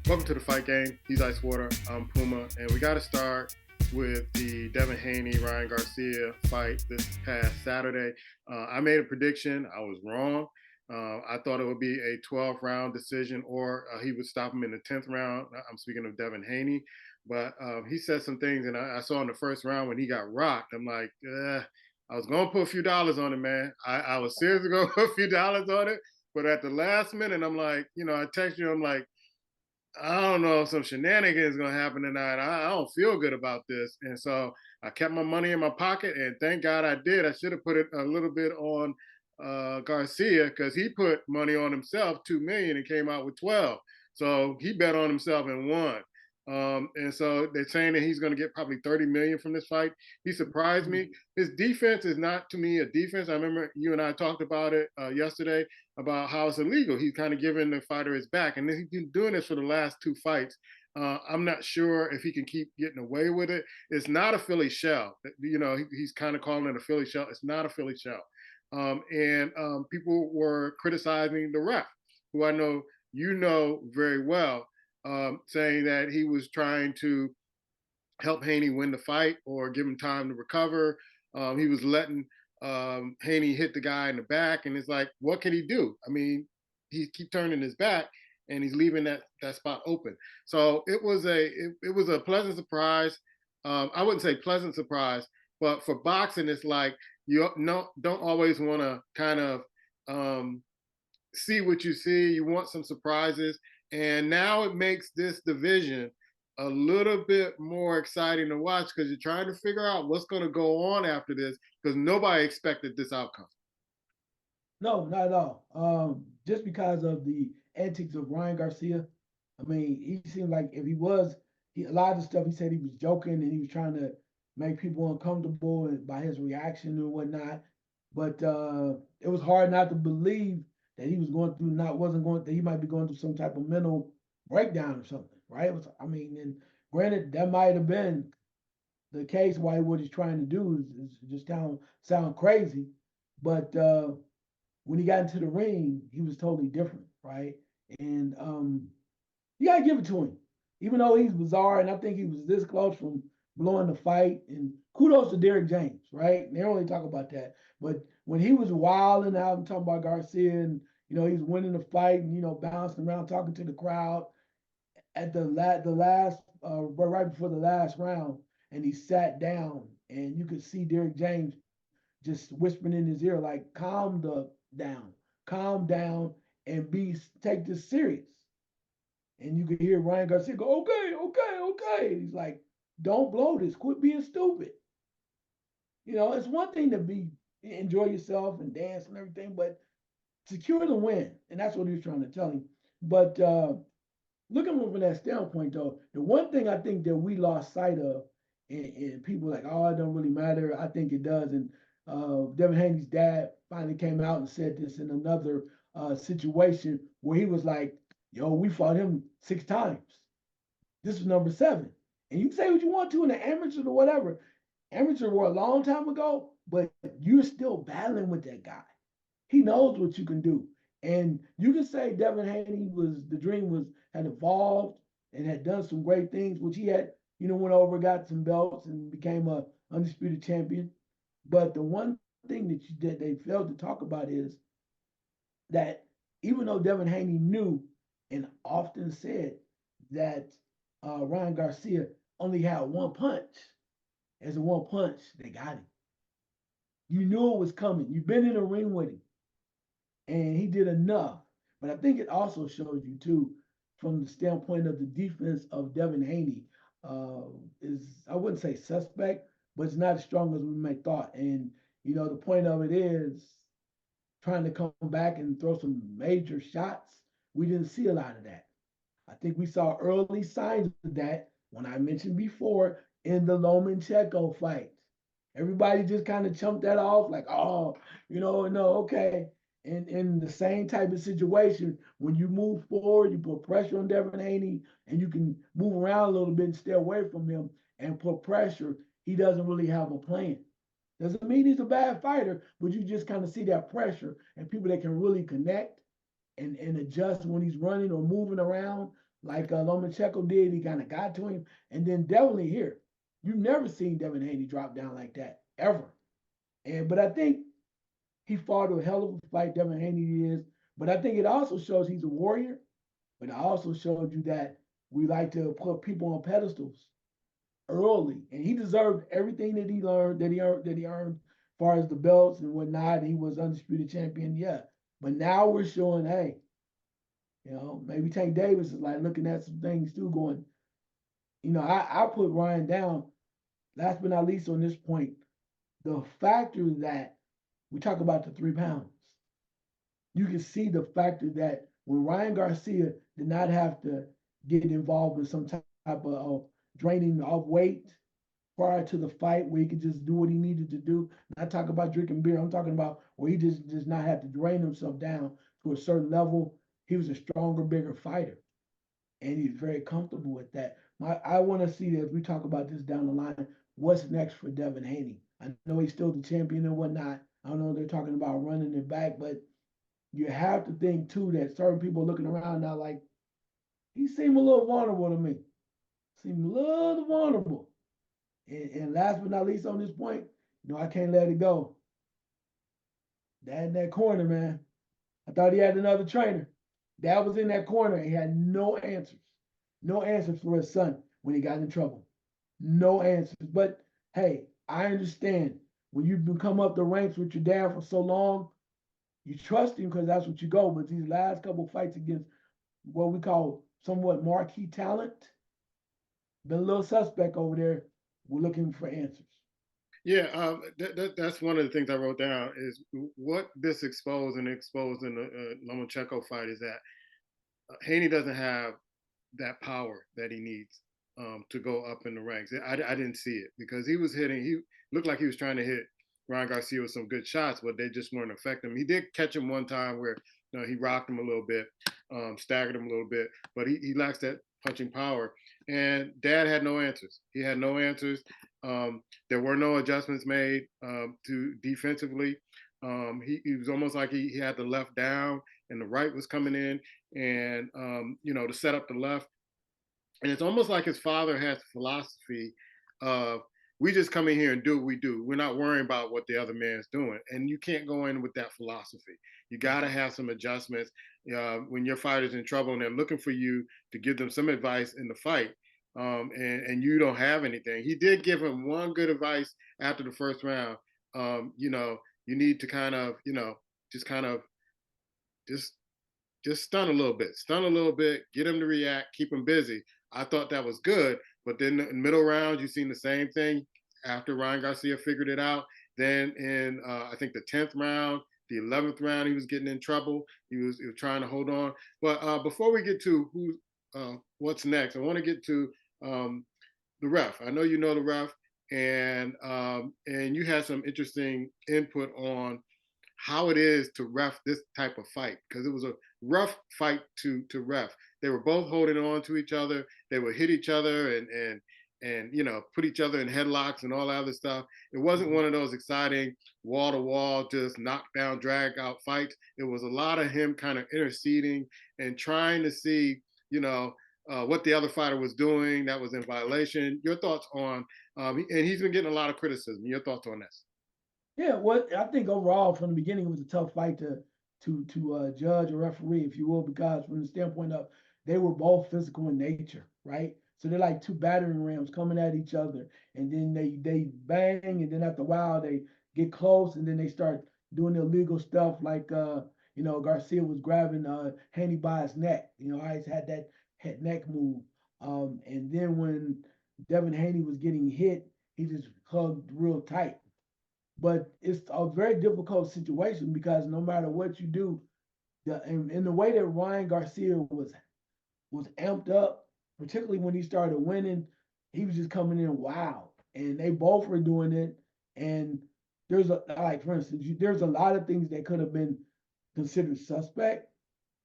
Welcome to the fight game. He's Icewater. I'm Puma, and we got to start with the Devin Haney Ryan Garcia fight this past Saturday. I made a prediction. I was wrong. I thought it would be a 12 round decision, or he would stop him in the 10th round. I'm speaking of Devin Haney, but he said some things, and I saw in the first round when he got rocked. I'm like, I was going to put a few dollars on it, man. I was seriously going to put a few dollars on it, but at the last minute, I'm like, I text you, I'm like, I don't know if some shenanigans is gonna happen tonight. I don't feel good about this, and so I kept my money in my pocket, and thank God I did. I should have put it a little bit on Garcia because he put money on himself, 2 million, and came out with 12. So he bet on himself and won. And so they're saying that he's going to get probably 30 million from this fight. He surprised me. His defense is not to me a defense. I remember you and I talked about it yesterday about how it's illegal. He's kind of giving the fighter his back, and he's been doing this for the last two fights. I'm not sure if he can keep getting away with it. It's not a Philly shell. He's kind of calling it a Philly shell. It's not a Philly shell. And people were criticizing the ref, who I know you know very well, saying that he was trying to help Haney win the fight or give him time to recover. He was letting Haney hit the guy in the back, and it's like, what can he do? I mean, he keep turning his back, and he's leaving that spot open. So it was a pleasant surprise. I wouldn't say pleasant surprise, but for boxing, it's like don't always want to kind of see what you see. You want some surprises, and now it makes this division a little bit more exciting to watch because you're trying to figure out what's going to go on after this because nobody expected this outcome. No, not at all. Just because of the antics of Ryan Garcia, I mean, he seemed like if he was, a lot of the stuff he said he was joking and he was trying to make people uncomfortable by his reaction and whatnot. But it was hard not to believe that he was going through, not wasn't going, that he might be going through some type of mental breakdown or something, right? It was, I mean, and granted, that might have been the case why what he's trying to do is just sound crazy, but when he got into the ring, he was totally different, right? And you gotta give it to him, even though he's bizarre, and I think he was this close from blowing the fight. And kudos to Derek James, right? They don't really talk about that, but when he was wilding out and talking about Garcia, and he's winning the fight, and bouncing around talking to the crowd at the last right before the last round, and he sat down, and you could see Derek James just whispering in his ear like, down, calm down, and be take this serious. And you could hear Ryan Garcia go, okay, okay, okay. He's like, don't blow this, quit being stupid. It's one thing to be enjoy yourself and dance and everything, but secure the win. And that's what he was trying to tell him. But looking from that standpoint, though, the one thing I think that we lost sight of, and people like, oh, it don't really matter. I think it does. And Devin Haney's dad finally came out and said this in another situation where he was like, yo, we fought him 6 times. This was number 7. And you can say what you want to in the amateur or whatever. Amateur were a long time ago, but you're still battling with that guy. He knows what you can do. And you can say Devin Haney had evolved and had done some great things, which he had, went over, got some belts, and became a undisputed champion. But the one thing that they failed to talk about is that even though Devin Haney knew and often said that Ryan Garcia only had one punch, as a one punch, they got him. You knew it was coming. You've been in a ring with him, and he did enough. But I think it also shows you too, from the standpoint of the defense of Devin Haney, is, I wouldn't say suspect, but it's not as strong as we may thought. And the point of it is trying to come back and throw some major shots. We didn't see a lot of that. I think we saw early signs of that when I mentioned before in the Lomachenko fight. Everybody just kind of chumped that off like, oh, no, okay. And in the same type of situation, when you move forward, you put pressure on Devin Haney, and you can move around a little bit and stay away from him and put pressure. He doesn't really have a plan. Doesn't mean he's a bad fighter, but you just kind of see that pressure and people that can really connect and adjust when he's running or moving around. like Lomachenko did. He kind of got to him, and then definitely here, you've never seen Devin Haney drop down like that ever. And but I think he fought a hell of a fight. Devin Haney is, but I think it also shows he's a warrior. But it also showed you that we like to put people on pedestals early, and he deserved everything that he learned, that he earned, as far as the belts and whatnot. He was undisputed champion, yeah. But now we're showing, hey, maybe Tank Davis is like looking at some things too, going, I put Ryan down. Last but not least, on this point, the factor that we talk about the 3 pounds, you can see the factor that when Ryan Garcia did not have to get involved in some type of draining of weight prior to the fight, where he could just do what he needed to do. Not talking about drinking beer. I'm talking about where he just does not have to drain himself down to a certain level. He was a stronger, bigger fighter, and he's very comfortable with that. I want to see, as we talk about this down the line, what's next for Devin Haney. I know he's still the champion and whatnot. I don't know they're talking about running it back, but you have to think too that certain people are looking around now like he seemed a little vulnerable to me. Seemed a little vulnerable. And last but not least on this point, I can't let it go. That in that corner, man. I thought he had another trainer. That was in that corner. He had no answers. No answers for his son when he got in trouble. No answers. But hey, I understand when you've been come up the ranks with your dad for so long, you trust him because that's what you go. But these last couple fights against what we call somewhat marquee talent, been a little suspect over there. We're looking for answers. Yeah, that's one of the things I wrote down is what this exposed in the Lomachenko fight is that Haney doesn't have that power that he needs to go up in the ranks. I didn't see it because he was hitting. He looked like he was trying to hit Ryan Garcia with some good shots, but they just weren't affecting him. He did catch him one time where he rocked him a little bit, staggered him a little bit, but he lacks that punching power. And Dad had no answers. He had no answers. There were no adjustments made to defensively. He was almost like he had the left down and the right was coming in, and to set up the left. And it's almost like his father has philosophy of we just come in here and do what we do. We're not worrying about what the other man's doing. And you can't go in with that philosophy. You got to have some adjustments when your fighter's in trouble and they're looking for you to give them some advice in the fight. And you don't have anything. He did give him one good advice after the first round. You need to just kind of just stun a little bit, get him to react, keep him busy. I thought that was good, but then in middle rounds, you've seen the same thing after Ryan Garcia figured it out. Then in I think the 10th round, the 11th round, he was getting in trouble. He was trying to hold on. But before we get to what's next, I want to get to the ref. I know you know the ref, and you had some interesting input on how it is to ref this type of fight because it was a rough fight to ref. They were both holding on to each other. They would hit each other and put each other in headlocks and all that other stuff. It wasn't one of those exciting wall to wall just knockdown drag out fights. It was a lot of him kind of interceding and trying to see what the other fighter was doing that was in violation. Your thoughts on and he's been getting a lot of criticism. Your thoughts on this? Yeah, what I think overall from the beginning it was a tough fight to judge or referee, if you will, because from the standpoint of they were both physical in nature, right? So they're like two battering rams coming at each other, and then they bang, and then after a while they get close, and then they start doing illegal stuff like Garcia was grabbing Haney by his neck. I always had that head neck move, and then when Devin Haney was getting hit, he just hugged real tight, but it's a very difficult situation because no matter what you do, in the way that Ryan Garcia was amped up, particularly when he started winning, he was just coming in wild, and they both were doing it. And there's a like for instance, there's a lot of things that could have been considered suspect,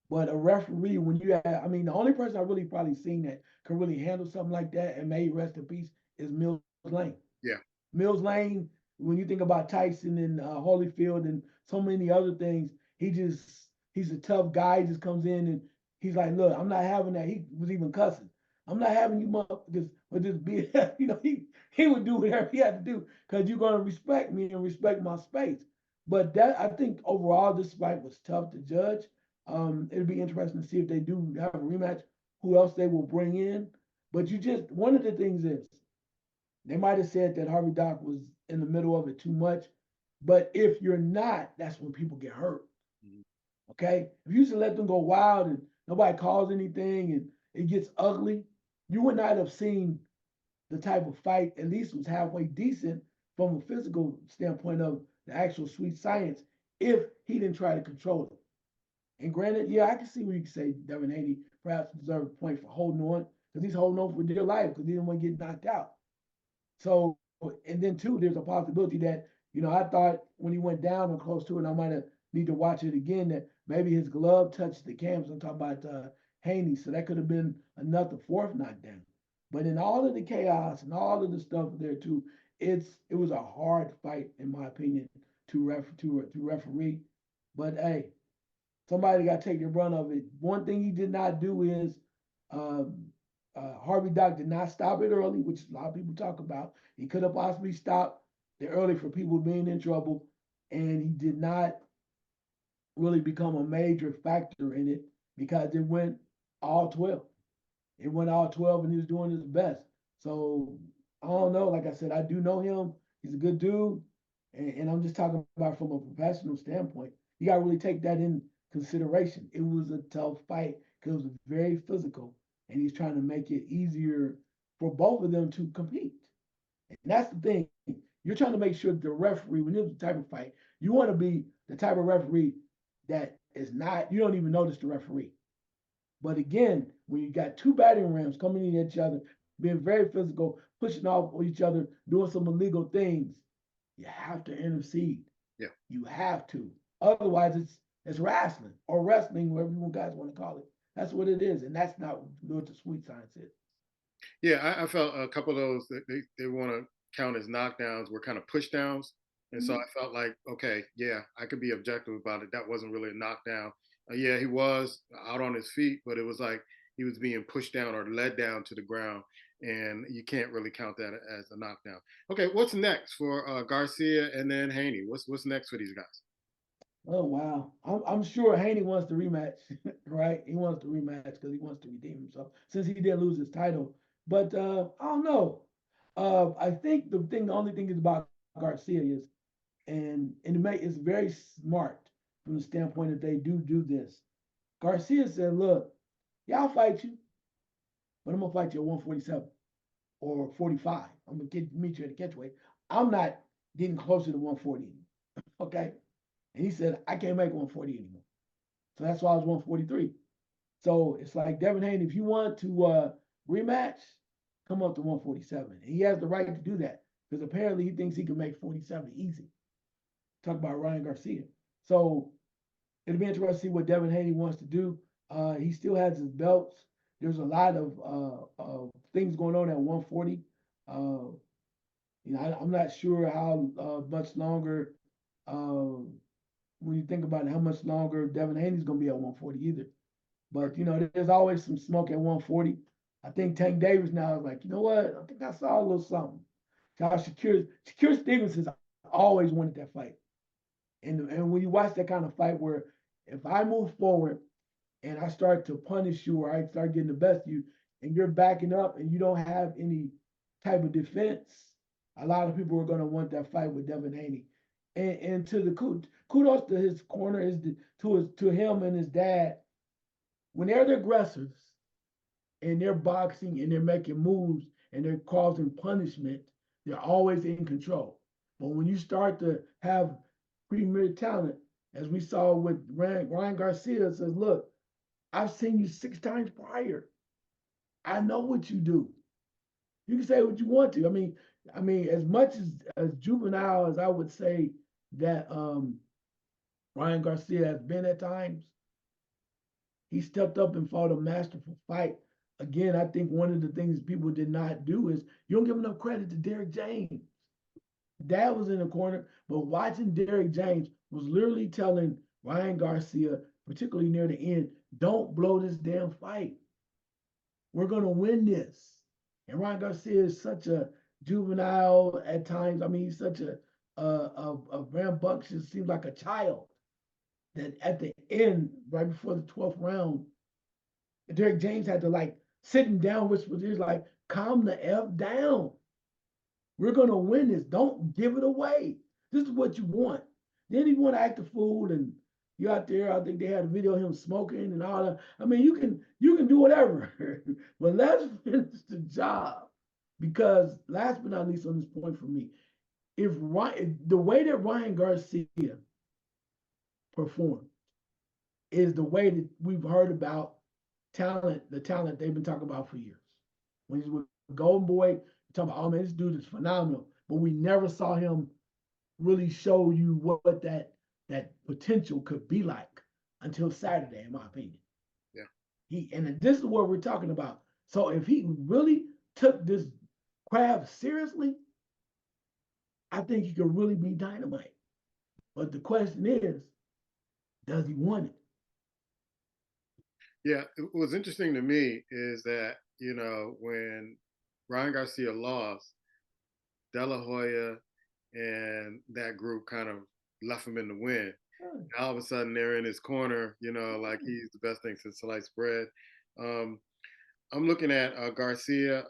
but a referee when you have, I mean, the only person I really probably seen that could really handle something like that and may rest in peace is Mills Lane. Yeah. Mills Lane, when you think about Tyson and Holyfield and so many other things, he's a tough guy. He just comes in and He's like, look, I'm not having that. He was even cussing. I'm not having you motherfuckers with this BS. He would do whatever he had to do because you're gonna respect me and respect my space. But that I think overall this fight was tough to judge. It'll be interesting to see if they do have a rematch, who else they will bring in. But you just one of the things is they might have said that Harvey Dock was in the middle of it too much. But if you're not, that's when people get hurt. Mhm. Okay? If you just let them go wild and nobody calls anything and it gets ugly, you would not have seen the type of fight, at least was halfway decent from a physical standpoint of the actual sweet science, if he didn't try to control it. And granted, yeah, I can see where you can say Devin Haney perhaps deserved a point for holding on because he's holding on for dear life because he didn't want to get knocked out. So, and then too, there's a possibility that, I thought when he went down or close to it, I might have need to watch it again, that maybe his glove touched the cams. I'm talking about Haney. So that could have been another fourth knockdown. But in all of the chaos and all of the stuff there too, it was a hard fight, in my opinion, to referee. But hey, somebody got to take the brunt of it. One thing he did not do is um, Harvey Dock did not stop it early, which a lot of people talk about. He could have possibly stopped it early for people being in trouble, and he did not really become a major factor in it because it went all 12. It went all 12 and he was doing his best. So I don't know. Like I said, I do know him. He's a good dude. And I'm just talking about from a professional standpoint. You got to really take that in consideration. It was a tough fight because it was very physical. And he's trying to make it easier for both of them to compete. And that's the thing. You're trying to make sure the referee, when it's the type of fight, you want to be the type of referee that is not, you don't even notice the referee. But again, when you got two batting rams coming in at each other, being very physical, pushing off each other, doing some illegal things, you have to intercede. Yeah. You have to. Otherwise, it's wrestling or wrestling, whatever you guys want to call it. That's what it is, and that's not what the sweet science is. Yeah, I felt a couple of those that they want to count as knockdowns were kind of push downs. And so Mm-hmm. I felt like, okay, yeah, I could be objective about it. That wasn't really a knockdown. Yeah, he was out on his feet, but it was like he was being pushed down or led down to the ground. And you can't really count that as a knockdown. Okay, what's next for Garcia and then Haney? What's next for these guys? Oh wow, I'm sure Haney wants the rematch, right? He wants the rematch because he wants to redeem himself since he did lose his title. But I don't know. I think the only thing is about Garcia is, and it's very smart from the standpoint that they do this. Garcia said, "Look, yeah, I'll fight you, but I'm gonna fight you at 147 or 45. I'm gonna meet you at the catchweight. I'm not getting closer to 140 anymore." Okay, and he said, "I can't make 140 anymore." So that's why I was 143. So it's like Devin Haney, if you want to rematch, come up to 147. And he has the right to do that because apparently he thinks he can make 47 easy. Talk about Ryan Garcia. So it'll be interesting to see what Devin Haney wants to do. He still has his belts. There's a lot of things going on at 140. I'm not sure how much longer, when you think about it, how much longer Devin Haney's going to be at 140 either. But there's always some smoke at 140. I think Tank Davis now is like, you know what? I think I saw a little something. Josh Shakur Stevenson's always wanted that fight. And when you watch that kind of fight where if I move forward and I start to punish you or I start getting the best of you and you're backing up and you don't have any type of defense, a lot of people are going to want that fight with Devin Haney. And to the kudos to his corner, to him and his dad. When they're the aggressors and they're boxing and they're making moves and they're causing punishment, they're always in control. But when you start to have premier talent, as we saw with Ryan Garcia, says, "Look, I've seen you 6 times prior. I know what you do. You can say what you want to. I mean, as much as juvenile as I would say that Ryan Garcia has been at times, he stepped up and fought a masterful fight. Again, I think one of the things people did not do is you don't give enough credit to Derrick James. Dad was in the corner, but watching Derrick James was literally telling Ryan Garcia, particularly near the end, don't blow this damn fight. We're gonna win this. And Ryan Garcia is such a juvenile at times. I mean, he's such a rambunctious, seems like a child. That at the end, right before the 12th round, Derek James had to like sit him down, whisper his like, calm the F down. We're gonna win this. Don't give it away. This is what you want. Then he want to act a fool and you out there. I think they had a video of him smoking and all that. I mean, you can do whatever, but let's finish the job. Because last but not least on this point for me, if Ryan, the way that Ryan Garcia performed is the way that we've heard about the talent they've been talking about for years. When he's with Golden Boy, you're talking about, oh man, this dude is phenomenal. But we never saw him really show you what that potential could be like until Saturday, in my opinion. Yeah. And this is what we're talking about. So if he really took this craft seriously, I think he could really be dynamite. But the question is, does he want it? Yeah, what's interesting to me is that, when Ryan Garcia lost, De La Hoya and that group kind of left him in the wind. All of a sudden, they're in his corner, like he's the best thing since sliced bread. Um, I'm looking at Garcia.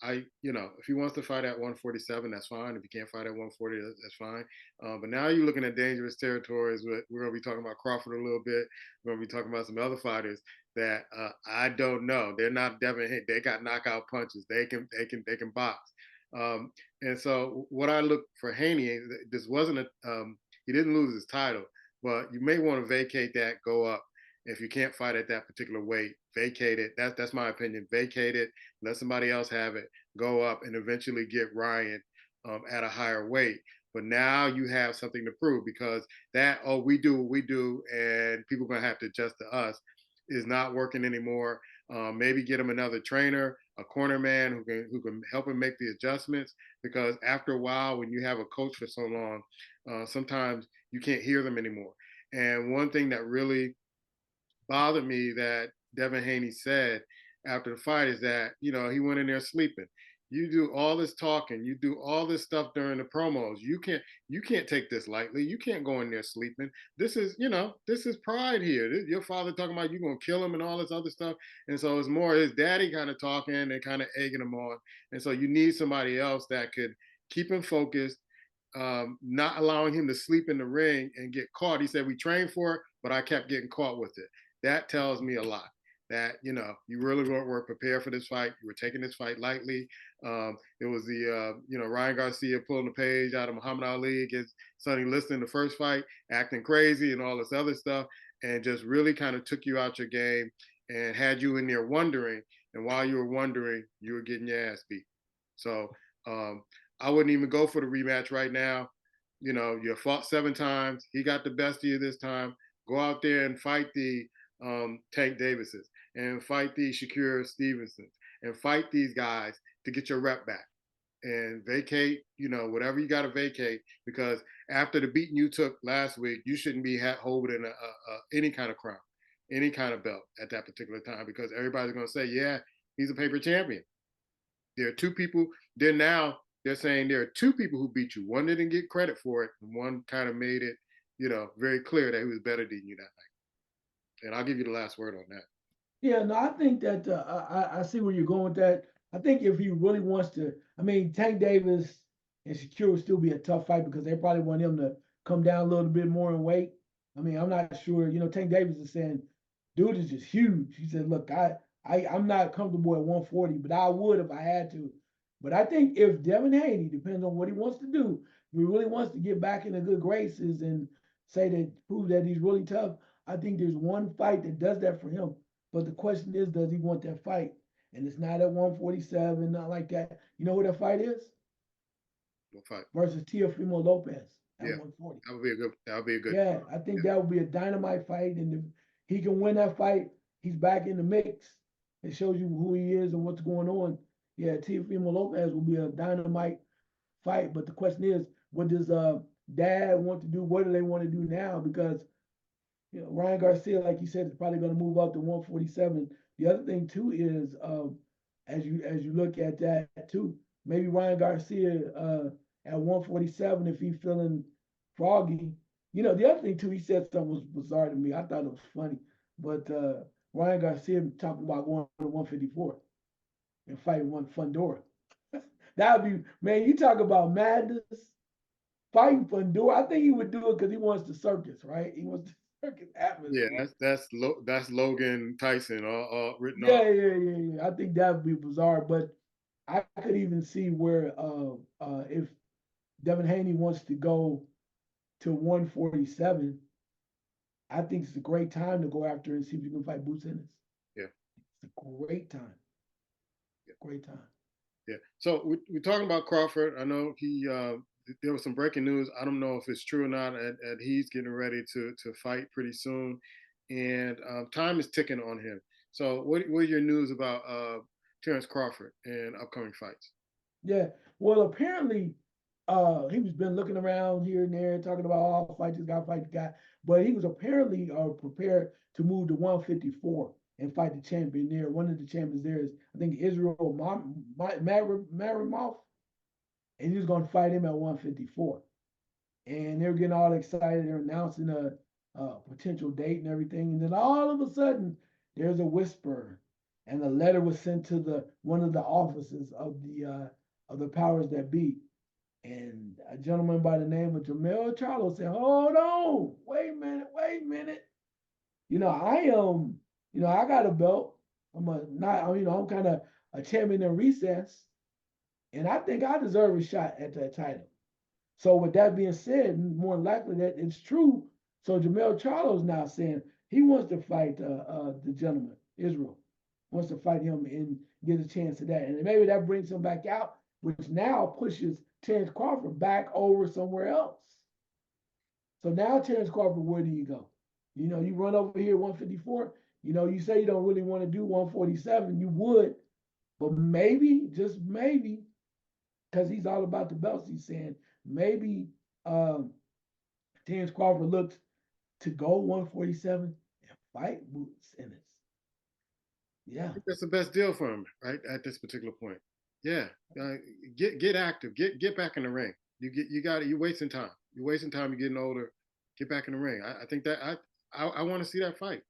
If he wants to fight at 147, that's fine. If he can't fight at 140, that's fine. But now you're looking at dangerous territories. We're going to be talking about Crawford a little bit. We're going to be talking about some other fighters that I don't know. They're not Devin. They got knockout punches. They can box. And so what I look for Haney, this wasn't he didn't lose his title, but you may want to vacate that, go up. If you can't fight at that particular weight, vacate it. That's my opinion. Vacate it, let somebody else have it, go up, and eventually get Ryan at a higher weight. But now you have something to prove because that, oh, we do what we do, and people are gonna have to adjust to us, is not working anymore. Maybe get him another trainer, a corner man who can help him make the adjustments. Because after a while, when you have a coach for so long, sometimes you can't hear them anymore. And one thing that really bothered me that Devin Haney said after the fight is that, he went in there sleeping. You do all this talking, you do all this stuff during the promos. You can't take this lightly. You can't go in there sleeping. This is pride here. Your father talking about you gonna kill him and all this other stuff. And so it's more his daddy kind of talking and kind of egging him on. And so you need somebody else that could keep him focused, not allowing him to sleep in the ring and get caught. He said we trained for it, but I kept getting caught with it. That tells me a lot. That you really were prepared for this fight. You were taking this fight lightly. It was the Ryan Garcia pulling the page out of Muhammad Ali against Sonny Liston in the first fight, acting crazy and all this other stuff, and just really kind of took you out your game and had you in there wondering. And while you were wondering, you were getting your ass beat. So um, I wouldn't even go for the rematch right now. You fought 7 times. He got the best of you this time. Go out there and fight the Tank Davises and fight the Shakur Stevensons and fight these guys to get your rep back and vacate, whatever you got to vacate, because after the beating you took last week, you shouldn't be holding any kind of crown, any kind of belt at that particular time, because everybody's going to say, yeah, he's a paper champion. There are two people. They're saying there are two people who beat you. One didn't get credit for it, and one kind of made it, very clear that he was better than you that night. And I'll give you the last word on that. Yeah, no, I think that I see where you're going with that. I think if he really wants to, I mean, Tank Davis and Shakur would still be a tough fight because they probably want him to come down a little bit more in weight. I mean, I'm not sure. Tank Davis is saying, dude is just huge. He said, look, I'm not comfortable at 140, but I would if I had to. But I think if Devin Haney, depends on what he wants to do, if he really wants to get back into good graces and say that prove that he's really tough, I think there's one fight that does that for him. But the question is, does he want that fight? And it's not at 147, not like that. You know who that fight is? What fight? Versus Teofimo Lopez at Yeah, 140. that would be a good. That would be a good. Yeah, I think Yeah. that would be a dynamite fight. And if he can win that fight, he's back in the mix. It shows you who he is and what's going on. Yeah, Teofimo Lopez will be a dynamite fight. But the question is, what does dad want to do? What do they want to do now? Because Ryan Garcia, like you said, is probably going to move up to 147. The other thing too is, as you look at that too, maybe Ryan Garcia at 147 if he's feeling froggy. The other thing too, he said something was bizarre to me. I thought it was funny, but Ryan Garcia talking about going to 154 and fighting one Fundora. That would be, man. You talk about madness. Fighting Fundora. I think he would do it because he wants the circus, right? He wants the circus Yeah, atmosphere. that's Logan Tyson all written off. Yeah. I think that would be bizarre, but I could even see where if Devin Haney wants to go to 147, I think it's a great time to go after and see if you can fight Boots Ennis. Yeah, It's a great time. yeah, Great time. yeah. So we're talking about Crawford. I know there was some breaking news. I don't know if it's true or not. And he's getting ready to fight pretty soon, and time is ticking on him. So what are your news about Terrence Crawford and upcoming fights? Yeah. Well, apparently, he was been looking around here and there, talking about all fight this guy, fight the guy. But he was apparently prepared to move to 154 and fight the champion there. One of the champions there is, I think, Israel Marimov, and he was going to fight him at 154. And they're getting all excited. They're announcing a potential date and everything. And then all of a sudden, there's a whisper, and a letter was sent to the one of the offices of the powers that be. And a gentleman by the name of Jamel Charlo said, "Hold on, wait a minute. I am, I got a belt. I'm a not, I'm kind of a champion in recess, and I think I deserve a shot at that title." So with that being said, more likely that it's true. So Jamel Charlo is now saying he wants to fight the gentleman, Israel, wants to fight him and get a chance at that. And maybe that brings him back out, which now pushes Terrence Crawford back over somewhere else. So now Terrence Crawford, where do you go? You run over here 154. You say you don't really want to do 147. You would, but maybe, just maybe, because he's all about the belts, he's saying maybe um, Terrence Crawford looks to go 147 and fight Boots Ennis. I Yeah, think that's the best deal for him, right at this particular point. Yeah, uh, get active, get back in the ring. You got it. You're wasting time. You're wasting time. You're getting older. Get back in the ring. I think that I want to see that fight.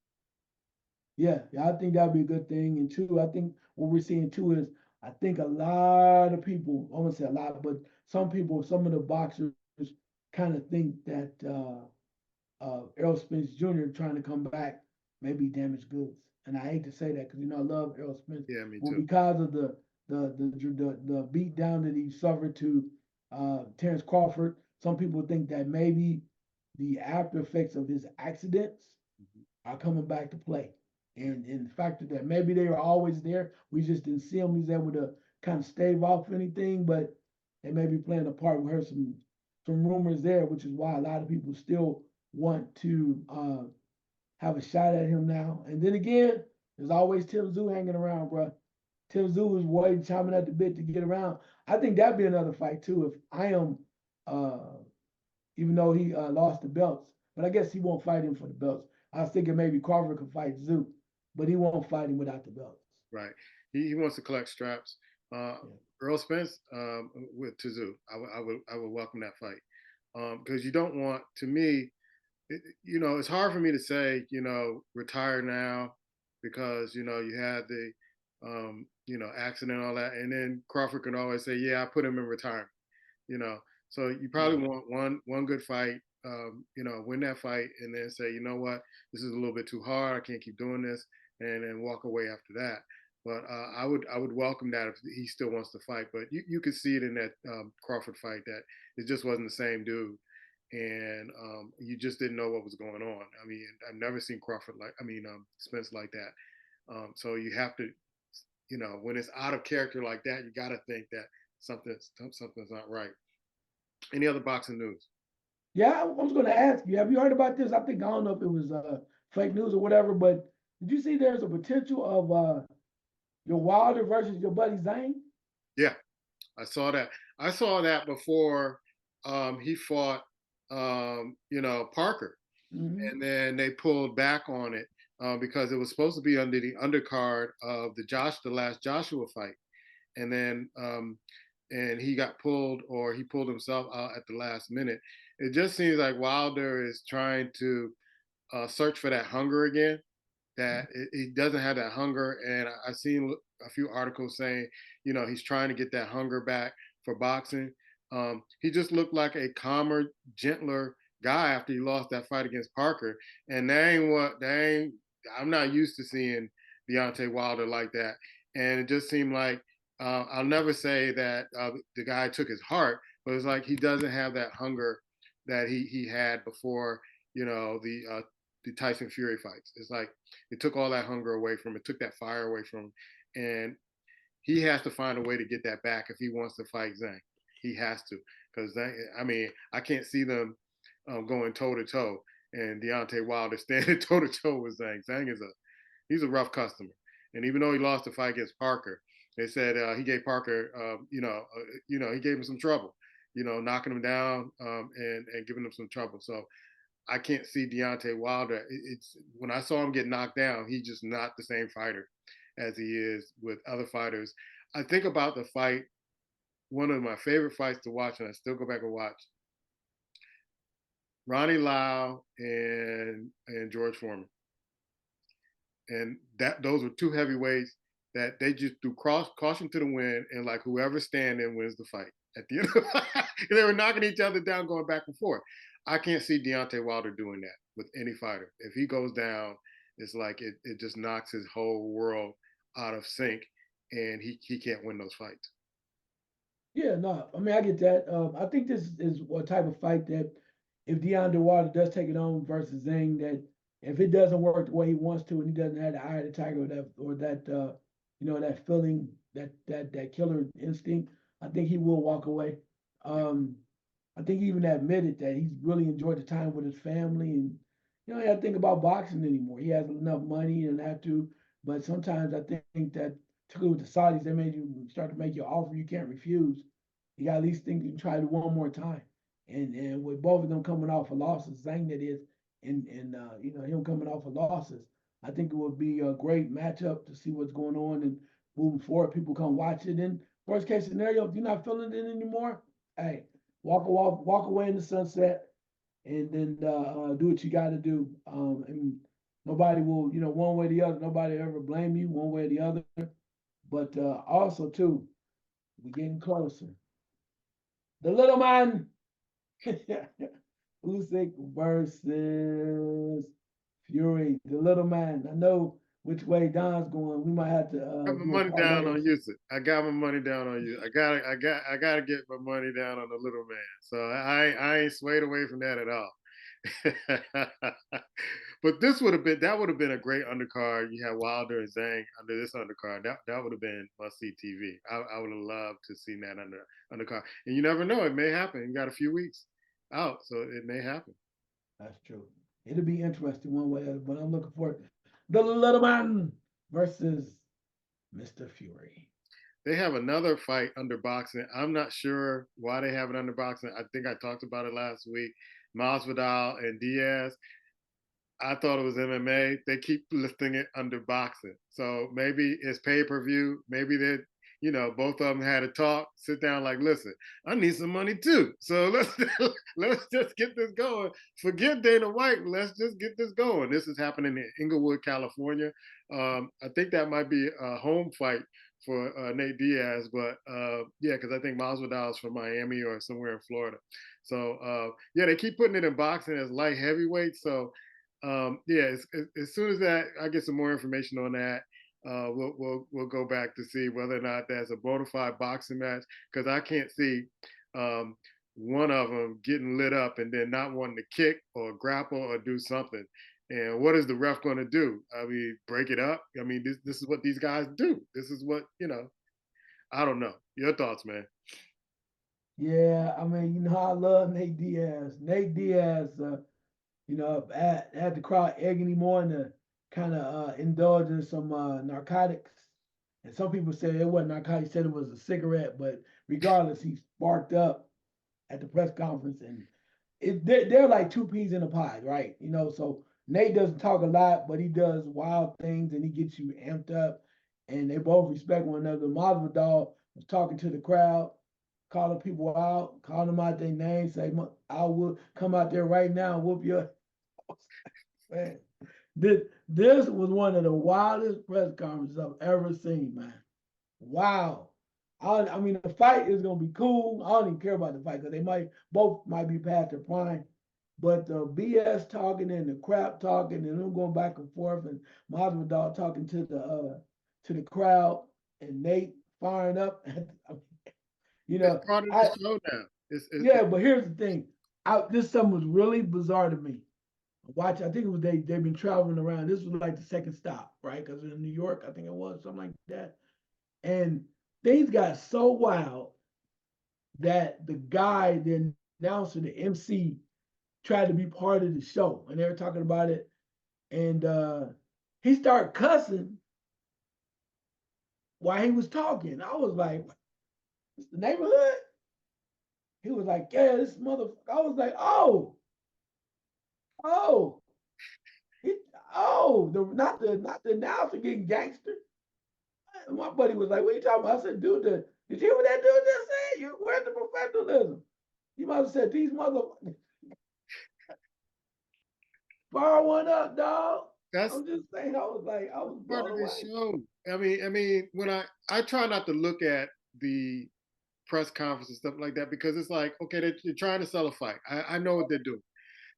yeah, I think that'd be a good thing. And two, I think what we're seeing too is I think a lot of people, I won't say a lot, but some of the boxers kind of think that Errol Spence Jr. trying to come back may be damaged goods. And I hate to say that because I love Errol Spence, Yeah, me but too. because of the beat down that he suffered to Terrence Crawford, some people think that maybe the after effects of his accidents Mhm. are coming back to play. Yeah, And the fact that maybe they were always there, we just didn't see him. He's able to kind of stave off anything, but they may be playing a part. We heard some rumors there, which is why a lot of people still want to have a shot at him now. And then again, there's always Tim Zoo hanging around, bro. Tim Zoo is waiting, chomping at the bit to get around. I think that'd be another fight too. If I am, uh, even though he lost the belts, but I guess he won't fight him for the belts. I was thinking maybe Carver could fight Zoo, but he won't fight him without the belts. right. He wants to collect straps. Uh, Yeah, Earl Spence with Tizoo. I would welcome that fight because you don't want to me. It's hard for me to say, retire now because, you had the, accident and all that. And then Crawford can always say, yeah, I put him in retirement, you know. So you yeah, probably want one good fight, win that fight and then say, you know what, this is a little bit too hard. I can't keep doing this, and then walk away after that. But I would welcome that if he still wants to fight. But you could see it in that Crawford fight that it just wasn't the same dude, and you just didn't know what was going on. I mean, I've never seen Spence like that. So you have to, when it's out of character like that, you got to think that something's not right. Any other boxing news? yeah. I was going to ask you, have you heard about this? I don't know if it was fake news or whatever, but did you see there's a potential of your Wilder versus your buddy Zane? Yeah, I saw that. I saw that before he fought, Parker. Hmm. and then they pulled back on it because it was supposed to be under the undercard of the last Joshua fight, and then and he got pulled, or he pulled himself out at the last minute. It just seems like Wilder is trying to search for that hunger again, that he doesn't have that hunger. And I've seen a few articles saying, he's trying to get that hunger back for boxing. He just looked like a calmer, gentler guy after he lost that fight against Parker. And I'm not used to seeing Deontay Wilder like that. And it just seemed like, I'll never say that the guy took his heart, but it's like he doesn't have that hunger that he had before, the Tyson Fury fights. It's like it took all that hunger away from him. It took that fire away from him. And he has to find a way to get that back if he wants to fight Zhang. He has to. Because, I mean, I can't see them going toe to toe and Deontay Wilder standing toe to toe with Zhang. Zhang he's a rough customer. And even though he lost the fight against Parker, they said he gave Parker, he gave him some trouble, knocking him down and giving him some trouble. So I can't see Deontay Wilder. It's when I saw him get knocked down, he's just not the same fighter as he is with other fighters. I think about the fight, one of my favorite fights to watch, and I still go back and watch Ronnie Lau and George Foreman, and that those were two heavyweights that they just threw caution to the wind, and like whoever's standing wins the fight at the end. They were knocking each other down, going back and forth. I can't see Deontay Wilder doing that with any fighter. If he goes down, it's like it just knocks his whole world out of sync, and he can't win those fights. Yeah, no, I mean I get that. I think this is what type of fight that if DeAndre Wilder does take it on versus Zing, that if it doesn't work the way he wants to, and he doesn't have the eye of the tiger or that that feeling that killer instinct, I think he will walk away. Um, I think he even admitted that he's really enjoyed the time with his family, and he don't have to think about boxing anymore. He has enough money and have to, but sometimes I think that particularly with the Saudis, they made you start to make you an offer you can't refuse. You got to at least think you can try it one more time. And with both of them coming off of losses, Zhang that is, and him coming off of losses, I think it would be a great matchup to see what's going on and moving forward. People come watch it. And worst case scenario, if you're not feeling it anymore, hey, walk away in the sunset, and then do what you got to do. And nobody will, one way or the other, nobody ever blame you one way or the other. But also too, we're getting closer. The little man, Usyk versus Fury. The little man. I know which way Don's going. We might have to I got my do a money down parlay or on something. Houston. I got my money down on you. I gotta get my money down on the little man. So I ain't swayed away from that at all. But that would have been a great undercard. You had Wilder and Zhang under this undercard. That would have been must see TV. I would have loved to see that undercard. And you never know, it may happen. You got a few weeks out, so it may happen. That's true. It'll be interesting one way or the other, but I'm looking for the little man versus Mr. Fury. They have another fight under boxing. I'm not sure why they have it under boxing. I think I talked about it last week. Masvidal and Diaz. I thought it was MMA. They keep listing it under boxing. So maybe it's pay per view. Maybe they, both of them had a talk, sit down, like, listen, I need some money too. So let's just get this going. Forget Dana White. Let's just get this going. This is happening in Inglewood, California. I think that might be a home fight for Nate Diaz, but yeah, because I think Masvidal is from Miami or somewhere in Florida. So yeah, they keep putting it in boxing as light heavyweight. So yeah, as soon as that I get some more information on that, we'll go back to see whether or not that's a bona fide boxing match, because I can't see um, one of them getting lit up and then not wanting to kick or grapple or do something. And what is the ref going to do? I mean, break it up? I mean, this is what these guys do. This is what I don't know. Your thoughts, man? Yeah, I mean, I love Nate Diaz. Nate Diaz, had the crowd egging him on to kind of indulge in some narcotics. And some people say it wasn't narcotics, said it was a cigarette, but regardless, he sparked up at the press conference and they're like two peas in a pod, right? You know, so Nate doesn't talk a lot, but he does wild things and he gets you amped up, and they both respect one another. Masvidal was talking to the crowd, calling people out, calling them out their names, say, "I will come out there right now and whoop your man." This was one of the wildest press conferences I've ever seen, man. Wow. I mean, the fight is gonna be cool. I don't even care about the fight because they might be past their prime. But the BS talking and the crap talking and them going back and forth and Masvidal talking to the crowd and Nate firing up. you It's know, part of the I show now. yeah, but here's the thing. This something was really bizarre to me. Watch, I think it was they've been traveling around. This was like the second stop, right? Because in New York, I think it was something like that. And things got so wild that the guy, the announcer, the MC, tried to be part of the show, and they were talking about it, and he started cussing while he was talking. I was like, "It's the neighborhood." He was like, "Yeah, this motherfucker." I was like, oh, he, not the announcer getting gangster." And my buddy was like, "What are you talking about?" I said, "Dude, did you hear what that dude just said? Where's the professionalism? You must have said these motherfuckers fire one up, dog." that's I'm just saying, I was part blown of the away. show. I mean, when I try not to look at the press conference and stuff like that because it's like, okay, they're trying to sell a fight. I know what they're doing.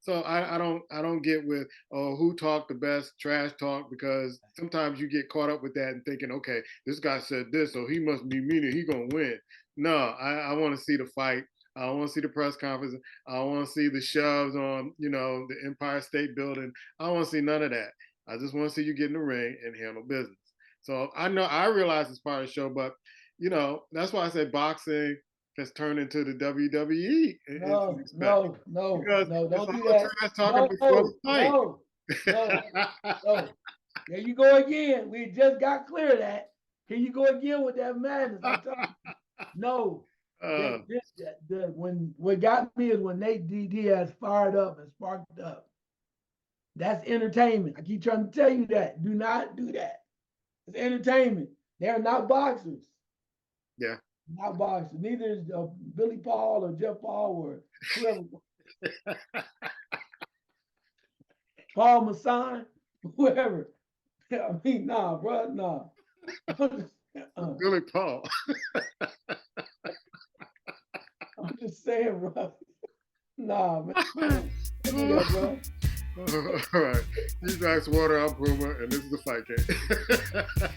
So I don't get with who talked the best trash talk because sometimes you get caught up with that and thinking, okay, this guy said this, so he must be meaning he gonna win. No, I want to see the fight. I want to see the press conference. I want to see the shoves on, the Empire State Building. I want to see none of that. I just want to see you get in the ring and handle business. So I realize it's part of the show, but that's why I say boxing has turned into the WWE in some No, respect no, no, because no, it's don't all do that. trash talking No, before the fight. no, no, no. There you go again. We just got clear of that. Here you go again with that madness. I told you. No. uh, When what got me is when Nate Diaz fired up and sparked up. That's entertainment. I keep trying to tell you that. Do not do that. It's entertainment. They're not boxers. yeah. Not boxers. Neither is Billy Paul or Jeff Paul or whoever. Paul Masson, whoever. I mean, nah, bro, nah. I'm Billy Paul. just saying, bro. Nah, man. All Don't do that, bro. right. He's Icewater, I'm Puma, and this is the Fight Game.